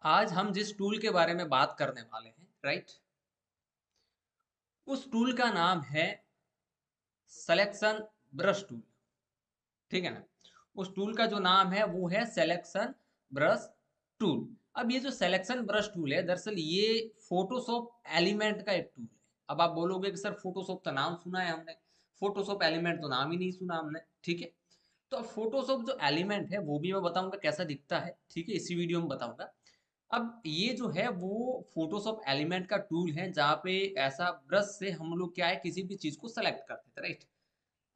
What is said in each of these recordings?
आज हम जिस टूल के बारे में बात करने वाले हैं, राइट, उस टूल का नाम है सिलेक्शन ब्रश टूल। ठीक है ना। उस टूल का जो नाम है वो है सिलेक्शन ब्रश टूल। अब ये जो सिलेक्शन ब्रश टूल है, दरअसल ये फोटोशॉप एलिमेंट का एक टूल है। अब आप बोलोगे कि सर फोटोशॉप का नाम सुना है हमने, फोटोशॉप एलिमेंट तो नाम ही नहीं सुना हमने। ठीक है। तो अब फोटोशॉप जो एलिमेंट है वो भी मैं बताऊंगा कैसा दिखता है, ठीक है, इसी वीडियो में बताऊंगा। अब ये जो है वो फोटोशॉप एलिमेंट का टूल है जहाँ पे ऐसा ब्रश से हम लोग क्या है किसी भी चीज को सेलेक्ट करते थे, राइट।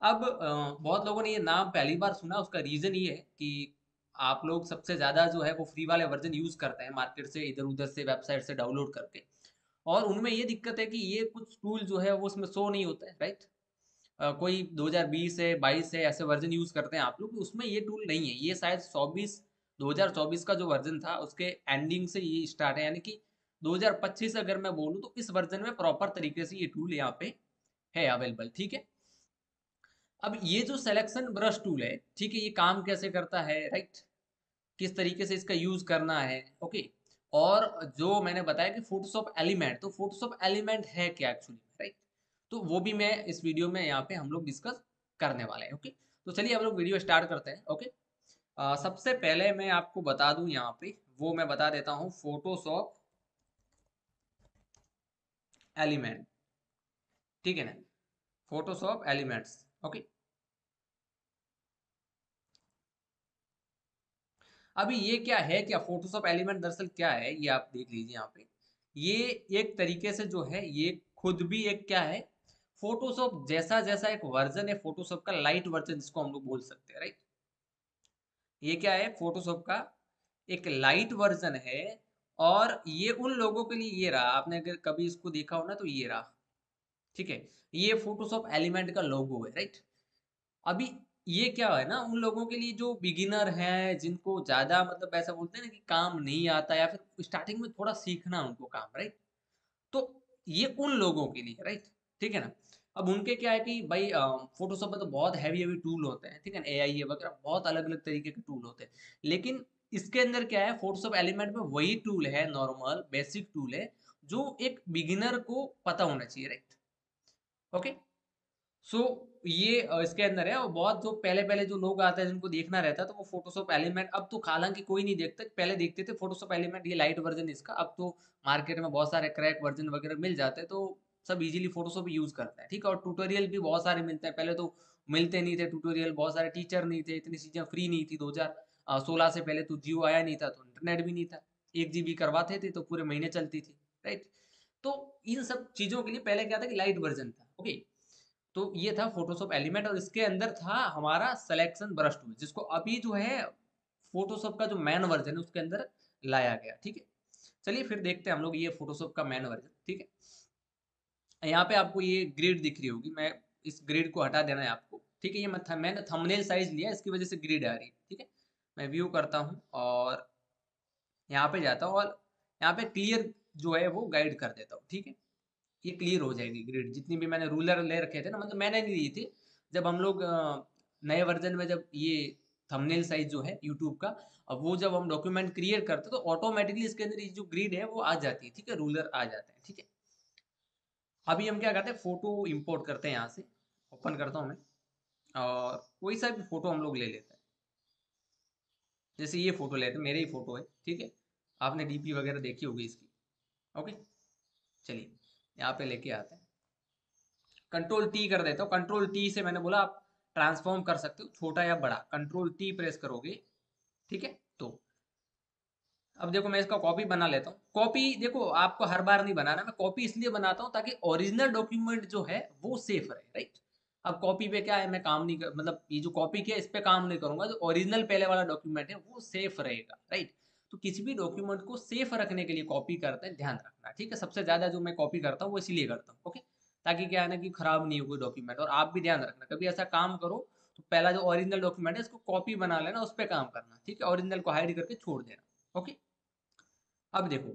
अब बहुत लोगों ने ये नाम पहली बार सुना, उसका रीजन ये है कि आप लोग सबसे ज्यादा जो है वो फ्री वाले वर्जन यूज करते हैं मार्केट से, इधर उधर से वेबसाइट से डाउनलोड करके। और उनमें ये दिक्कत है कि ये कुछ टूल जो है वो उसमें शो नहीं होता है, राइट। कोई 2020 है 22 है ऐसे वर्जन यूज करते हैं आप लोग, उसमें ये टूल नहीं है। ये शायद 2024 का जो वर्जन था उसके एंडिंग से ये स्टार्ट है, यानी कि 2025 अगर मैं बोलूँ तो इस वर्जन में प्रॉपर तरीके से ये टूल यहाँ पे है अवेलेबल। ठीक है। अब ये जो सिलेक्शन ब्रश टूल है, ठीक है, ये काम कैसे करता है, राइट, किस तरीके से इसका यूज करना है, ओके। और जो मैंने बताया कि फोटोशॉप एलिमेंट, तो फोटोशॉप एलिमेंट है क्या एक्चुअली, राइट, तो वो भी मैं इस वीडियो में यहाँ पे हम लोग डिस्कस करने वाले हैं, ओके। तो चलिए हम लोग वीडियो स्टार्ट करते हैं, ओके। सबसे पहले मैं आपको बता दूं यहाँ पे, वो मैं बता देता हूँ फोटोशॉप एलिमेंट। ठीक है ना, फोटोशॉप एलिमेंट्स, ओके। अभी ये क्या है, क्या फोटोशॉप एलिमेंट दरअसल क्या है ये आप देख लीजिए यहाँ पे। ये एक तरीके से जो है ये खुद भी एक क्या है, फोटोशॉप जैसा जैसा एक वर्जन है फोटोशॉप का, लाइट वर्जन जिसको हम लोग बोल सकते हैं, राइट। ये क्या है, फोटोशॉप का एक लाइट वर्जन है। और ये उन लोगों के लिए ये रहा, आपने अगर कभी इसको देखा हो ना तो ये रहा। ठीक है। ये फोटोशॉप एलिमेंट का लोगो है, राइट। अभी ये क्या है ना, उन लोगों के लिए जो बिगिनर हैं, जिनको ज्यादा मतलब ऐसा बोलते हैं ना कि काम नहीं आता, या फिर स्टार्टिंग में थोड़ा सीखना उनको काम, राइट। तो ये उन लोगों के लिए, राइट। ठीक है ना। अब उनके क्या है कि भाई फोटोशॉप में तो बहुत हैवी हैवी टूल होते हैं, ठीक है ना, एआई वगैरह बहुत अलग अलग तरीके के टूल होते हैं। लेकिन इसके अंदर क्या है, फोटोशॉप एलिमेंट में वही टूल है, नॉर्मल बेसिक टूल है जो एक बिगिनर को पता होना चाहिए, राइट। ओके। सो ये इसके अंदर है। और बहुत जो पहले पहले जो लोग आते हैं जिनको देखना रहता है तो वो फोटोशॉप एलिमेंट, अब तो हालांकि कोई नहीं देखता, पहले देखते थे फोटोशॉप एलिमेंट ये लाइट वर्जन इसका। अब तो मार्केट में बहुत सारे क्रैक वर्जन वगैरह मिल जाते हैं, तो सब इजीली फोटोशॉप यूज करते हैं, ठीक है। और ट्यूटोरियल भी बहुत सारे मिलते हैं, पहले तो मिलते नहीं थे ट्यूटोरियल, बहुत सारे टीचर नहीं थे, इतनी चीजें फ्री नहीं थी। 2016 से पहले तो जियो आया नहीं था, तो इंटरनेट भी नहीं था। 1 GB करवाते थे तो पूरे महीने चलती थी, राइट। तो इन सब चीजों के लिए पहले क्या था कि लाइट वर्जन था, ओके। तो ये था फोटोशॉप एलिमेंट, और इसके अंदर था हमारा सिलेक्शन ब्रश टूल, जिसको अभी जो है फोटोशॉप का जो मैन वर्जन है उसके अंदर लाया गया। ठीक है। चलिए फिर देखते हैं हम लोग ये फोटोशॉप का मैन वर्जन। ठीक है। यहाँ पे आपको ये ग्रिड दिख रही होगी, मैं इस ग्रिड को हटा देना है आपको, ठीक है। ये मैंने थंबनेल साइज लिया, इसकी वजह से ग्रिड आ रही है, ठीक है। मैं व्यू करता हूँ और यहाँ पे जाता हूँ, और यहाँ पे क्लियर जो है वो गाइड कर देता हूँ, ठीक है। ये क्लियर हो जाएगी ग्रिड, जितनी भी मैंने रूलर ले रखे थे ना, मतलब मैंने नहीं ली थी। जब हम लोग नए वर्जन में जब ये थंबनेल साइज जो है यूट्यूब का, अब वो जब हम डॉक्यूमेंट क्रिएट करते तो ऑटोमेटिकली इसके अंदर ये जो ग्रिड है वो आ जाती है, ठीक है, रूलर आ जाते हैं, ठीक है। अभी हम क्या करते हैं, फोटो इंपोर्ट करते हैं, यहाँ से ओपन करता हूँ मैं, और कोई सा भी फोटो हम लोग ले लेते हैं। जैसे ये फोटो लेते हैं, मेरे ही फोटो है, ठीक है। आपने डीपी वगैरह देखी होगी इसकी, ओके। चलिए यहाँ पे लेके आते हैं, कंट्रोल टी कर देता हूँ। कंट्रोल टी से मैंने बोला आप ट्रांसफॉर्म कर सकते हो, छोटा या बड़ा, कंट्रोल टी प्रेस करोगे, ठीक है। तो अब देखो मैं इसका कॉपी बना लेता हूँ। कॉपी देखो आपको हर बार नहीं बनाना, मैं कॉपी इसलिए बनाता हूँ ताकि ओरिजिनल डॉक्यूमेंट जो है वो सेफ रहे, राइट। अब कॉपी पे क्या है, मैं काम नहीं कर, मतलब ये जो कॉपी किया इस पे काम नहीं करूंगा, जो ओरिजिनल पहले वाला डॉक्यूमेंट है वो सेफ रहेगा, राइट। तो किसी भी डॉक्यूमेंट को सेफ रखने के लिए कॉपी करते हैं, ध्यान रखना, ठीक है। सबसे ज्यादा जो मैं कॉपी करता हूँ वो इसीलिए करता हूँ, ओके। ताकि क्या है ना कि खराब नहीं हो कोई डॉक्यूमेंट। और आप भी ध्यान रखना, कभी ऐसा काम करो तो पहला जो ओरिजिनल डॉक्यूमेंट है इसको कॉपी बना लेना, उस पर काम करना, ठीक है। ओरिजिनल को हाइड करके छोड़ देना, ओके। अब देखो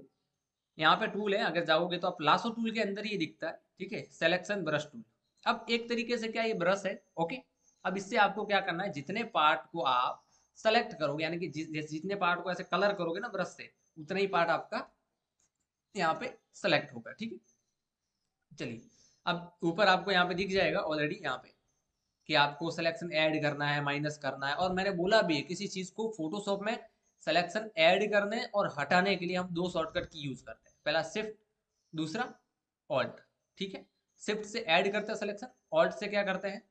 यहाँ पे टूल है, अगर जाओगे तो आप लासो टूल के अंदर ये दिखता है, ठीक है, सिलेक्शन ब्रश टूल। अब एक तरीके से क्या ये ब्रश है, ओके। अब इससे आपको क्या करना है, जितने पार्ट को आप सेलेक्ट करोगे, यानी कि जितने पार्ट को ऐसे कलर करोगे ना ब्रश से, उतना ही पार्ट आपका यहाँ पे सेलेक्ट होगा। ठीक है, चलिए अब ऊपर आपको यहाँ पे दिख जाएगा ऑलरेडी यहाँ पे कि आपको सिलेक्शन ऐड करना है, माइनस करना है। और मैंने बोला भी है किसी चीज को फोटोशॉप में सिलेक्शन ऐड करने और हटाने के लिए हम दो शॉर्टकट की यूज करते हैं, पहला शिफ्ट, दूसरा ऑल्ट। ठीक है, शिफ्ट से ऐड करते हैं सिलेक्शन, ऑल्ट से क्या करते हैं,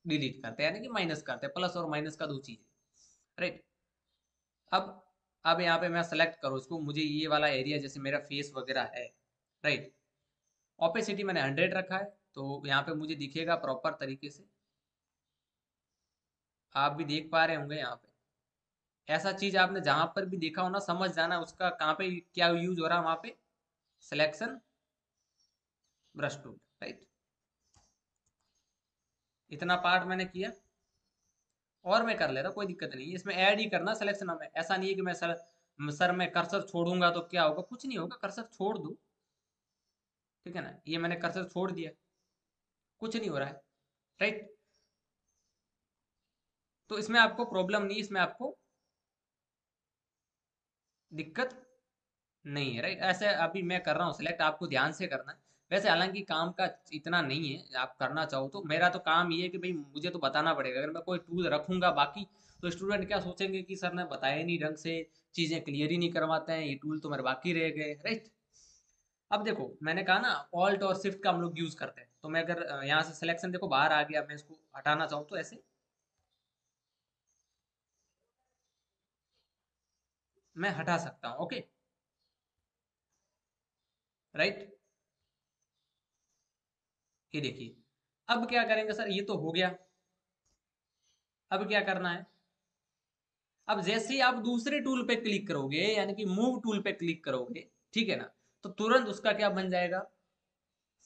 डिलीट करते हैं, यानी कि माइनस करते हैं। प्लस और माइनस का दो चीज है, राइट। अब अब यहाँ पे मैं सेलेक्ट करूँ इसको, मुझे ये वाला एरिया जैसे मेरा फेस वगैरह है, राइट। ओपेसिटी मैंने 100 रखा है, तो यहाँ पे मुझे दिखेगा प्रॉपर तरीके से, आप भी देख पा रहे होंगे यहाँ पे। ऐसा चीज आपने जहां पर भी देखा हो ना, समझ जाना उसका कहाँ पे क्या यूज हो रहा है, वहां पे सिलेक्शन ब्रश टूल, राइट। इतना पार्ट मैंने किया और मैं कर ले रहा, कोई दिक्कत नहीं, इसमें ऐड ही करना सिलेक्शन में। ऐसा नहीं है कि मैं सर मैं कर्सर छोड़ूंगा तो क्या होगा, कुछ नहीं होगा, कर्सर छोड़ दो, ठीक है ना। ये मैंने कर्सर छोड़ दिया, कुछ नहीं हो रहा है, राइट। तो इसमें आपको प्रॉब्लम नहीं, इसमें आपको दिक्कत नहीं है, राइट। ऐसे अभी मैं कर रहा हूँ सिलेक्ट, आपको ध्यान से करना है। वैसे हालांकि काम का इतना नहीं है, आप करना चाहो तो। मेरा तो काम ये है कि भाई मुझे तो बताना पड़ेगा, अगर मैं कोई टूल रखूंगा बाकी, तो स्टूडेंट क्या सोचेंगे कि सर ने बताया नहीं ढंग से, चीजें क्लियर ही नहीं करवाते हैं, ये टूल तो मेरे बाकी रह गए, राइट। अब देखो मैंने कहा ना ऑल्ट और शिफ्ट का हम लोग यूज करते हैं, तो मैं अगर यहाँ से सिलेक्शन देखो बाहर आ गया, मैं इसको हटाना चाहूँ तो ऐसे मैं हटा सकता हूँ, ओके, राइट। ये देखिए, अब क्या करेंगे सर, ये तो हो गया, अब क्या करना है। अब जैसे ही आप दूसरे टूल पे क्लिक करोगे, यानी कि मूव टूल पे क्लिक करोगे, ठीक है ना, तो तुरंत उसका क्या बन जाएगा,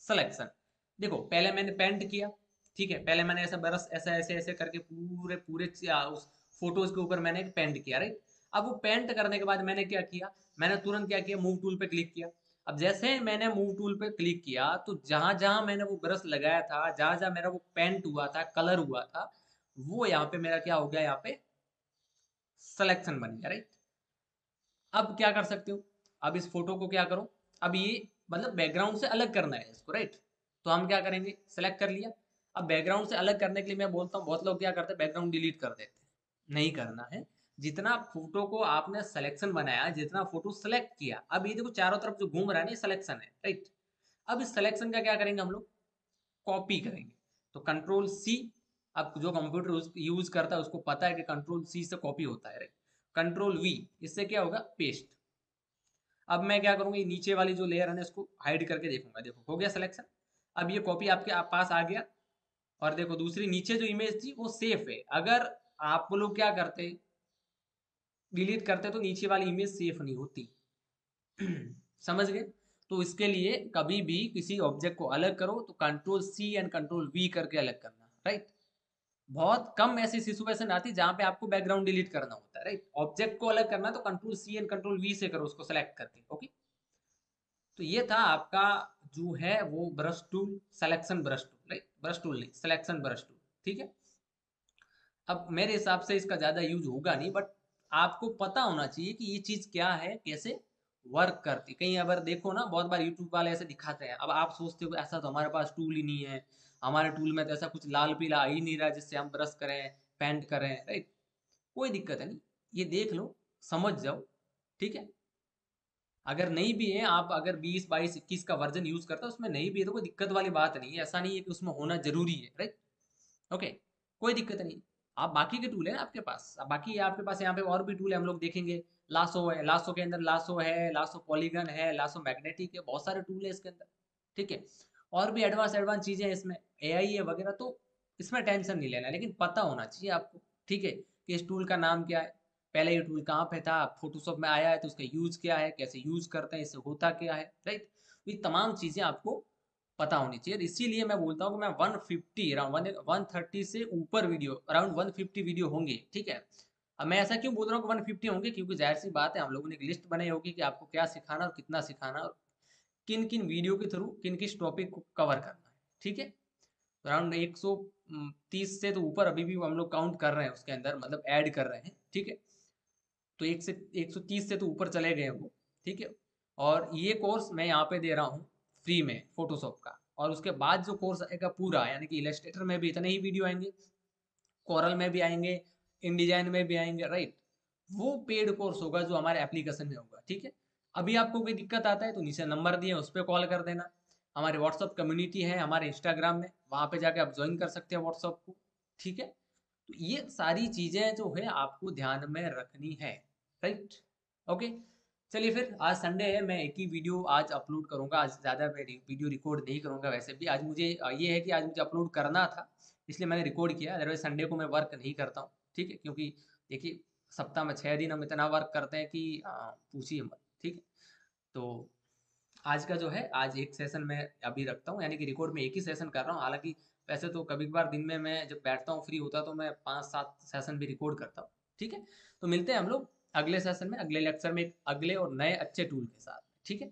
सिलेक्शन। देखो पहले मैंने पेंट किया, ठीक है, पहले मैंने ऐसा बरस ऐसा ऐसे ऐसे करके पूरे पूरे उस फोटोज के ऊपर मैंने एक पेंट किया, राइट। अब वो पेंट करने के बाद मैंने क्या किया, मैंने तुरंत क्या किया, मूव टूल पे क्लिक किया। अब जैसे मैंने मूव टूल पे क्लिक किया, तो जहां जहां मैंने वो ब्रश लगाया था, जहां जहां मेरा वो पेंट हुआ था, कलर हुआ था, वो यहाँ पे मेरा क्या हो गया, यहाँ पे सिलेक्शन बन गया, राइट। अब क्या कर सकते हो, अब इस फोटो को क्या करो, अब ये मतलब बैकग्राउंड से अलग करना है इसको, राइट। तो हम क्या करेंगे, सेलेक्ट कर लिया। अब बैकग्राउंड से अलग करने के लिए मैं बोलता हूँ, बहुत लोग क्या करते हैं बैकग्राउंड डिलीट कर देते हैं, नहीं करना है। जितना फोटो को आपने सिलेक्शन बनाया, जितना फोटो सेलेक्ट किया, अब ये देखो चारों तरफ जो घूम रहा है ना, ये सिलेक्शन है, राइट। अब इस सिलेक्शन का क्या करेंगे हम लोग, कॉपी करेंगे। तो कंट्रोल सी, अब जो कंप्यूटर यूज करता है उसको पता है कि कंट्रोल सी से कॉपी होता है, राइट। कंट्रोल वी, इससे क्या होगा, पेस्ट। अब मैं क्या करूंगा, ये नीचे वाली जो लेयर है ना, इसको हाइड करके देखूंगा, देखो हो गया सिलेक्शन। अब ये कॉपी आपके पास आ गया। और देखो दूसरी नीचे जो इमेज थी वो सेफ है, अगर आप लोग क्या करते, डिलीट करते तो नीचे वाली इमेज सेफ नहीं होती। समझ गए। तो इसके लिए कभी भी किसी ऑब्जेक्ट को अलग करो तो control C and control V करके अलग करना, राइट। बहुत कम ऐसी सिचुएशन आती जहां पे आपको बैकग्राउंड डिलीट करना होता है, राइट। ऑब्जेक्ट को अलग करना तो control C and control V से करो, उसको सेलेक्ट करके, ओके। तो ये था आपका जो है वो brush tool, selection brush tool, right, brush tool नहीं, सिलेक्शन ब्रश टूल, ठीक है। अब मेरे हिसाब से इसका ज्यादा यूज होगा नहीं, बट आपको पता होना चाहिए कि ये चीज क्या है, कैसे वर्क करती। कहीं अगर देखो ना, बहुत बार यूट्यूब वाले ऐसे दिखाते हैं, अब आप सोचते हो ऐसा तो हमारे पास टूल ही नहीं है, हमारे टूल में तो ऐसा कुछ लाल पीला आ ही नहीं रहा जिससे हम ब्रश करें, पेंट करें, राइट। कोई दिक्कत है नहीं, ये देख लो, समझ जाओ, ठीक है। अगर नहीं भी है, आप अगर 20 22 21 का वर्जन यूज करते हो, उसमें नहीं भी है तो कोई दिक्कत वाली बात नहीं है, ऐसा नहीं है कि उसमें होना जरूरी है, राइट। ओके, कोई दिक्कत नहीं। आप बाकी के टूल है आपके पास, अब बाकी आपके पास यहाँ पे और भी टूल है, हम लोग देखेंगे। लासो है, लासो के अंदर लासो है, लासो पॉलीगन है, लासो मैग्नेटिक है, बहुत सारे टूल है इसके अंदर, ठीक है। और भी एडवांस एडवांस चीजें हैं इसमें, एआई है वगैरह, तो इसमें टेंशन नहीं लेना, लेकिन पता होना चाहिए आपको, ठीक है, कि इस टूल का नाम क्या है, पहले ये टूल कहाँ पे था, फोटोशॉप में आया है तो उसका यूज क्या है, कैसे यूज करते हैं, इससे होता क्या है, राइट। ये तमाम चीजें आपको पता होनी चाहिए। इसीलिए मैं बोलता हूँ कि मैं 150 अराउंड 130 से ऊपर वीडियो, अराउंड 150 वीडियो होंगे, ठीक है। अब मैं ऐसा क्यों बोल रहा हूँ कि 150 होंगे, क्योंकि जाहिर सी बात है हम लोगों ने एक लिस्ट बनाई होगी कि आपको क्या सिखाना और कितना सिखाना, और किन किन वीडियो के थ्रू किन किस टॉपिक को कवर करना है, ठीक है। अराउंड 130 से तो ऊपर अभी भी हम लोग काउंट कर रहे हैं उसके अंदर, मतलब ऐड कर रहे हैं, ठीक है। तो 130 से तो ऊपर चले गए वो, ठीक है। और ये कोर्स मैं यहाँ पे दे रहा हूँ फ्री में फोटोशॉप का। और उसके बाद जो कोर्स आएगा पूरा, यानी कि इलस्ट्रेटर में भी इतने ही वीडियो आएंगे, कोरल में भी आएंगे, इनडिजाइन में भी आएंगे, राइट। वो पेड कोर्स होगा जो हमारे एप्लीकेशन में होगा, ठीक है। अभी आपको कोई दिक्कत आता है तो नीचे नंबर दिए उस पर कॉल कर देना। हमारे व्हाट्सअप कम्युनिटी है हमारे इंस्टाग्राम में, वहाँ पे जाके आप ज्वाइन कर सकते हैं व्हाट्सअप को, ठीक है। तो ये सारी चीज़ें जो है आपको ध्यान में रखनी है, राइट। ओके, चलिए फिर आज संडे है, मैं एक ही वीडियो आज अपलोड करूंगा। आज ज़्यादा मैं वीडियो रिकॉर्ड नहीं करूंगा, वैसे भी आज मुझे ये है कि आज मुझे अपलोड करना था, इसलिए मैंने रिकॉर्ड किया। अदरवाइज संडे को मैं वर्क नहीं करता हूँ, ठीक है। क्योंकि देखिए सप्ताह में 6 दिन हम इतना वर्क करते हैं कि पूछिए मत, ठीक है। तो आज का जो है, आज एक सेशन मैं अभी रखता हूँ, यानी कि रिकॉर्ड में एक ही सेशन कर रहा हूँ। हालांकि वैसे तो कभी कभार दिन में मैं जब बैठता हूँ फ्री होता तो मैं 5-7 सेशन भी रिकॉर्ड करता हूँ, ठीक है। तो मिलते हैं हम लोग अगले सेशन में, अगले लेक्चर में, एक अगले और नए अच्छे टूल के साथ, ठीक है।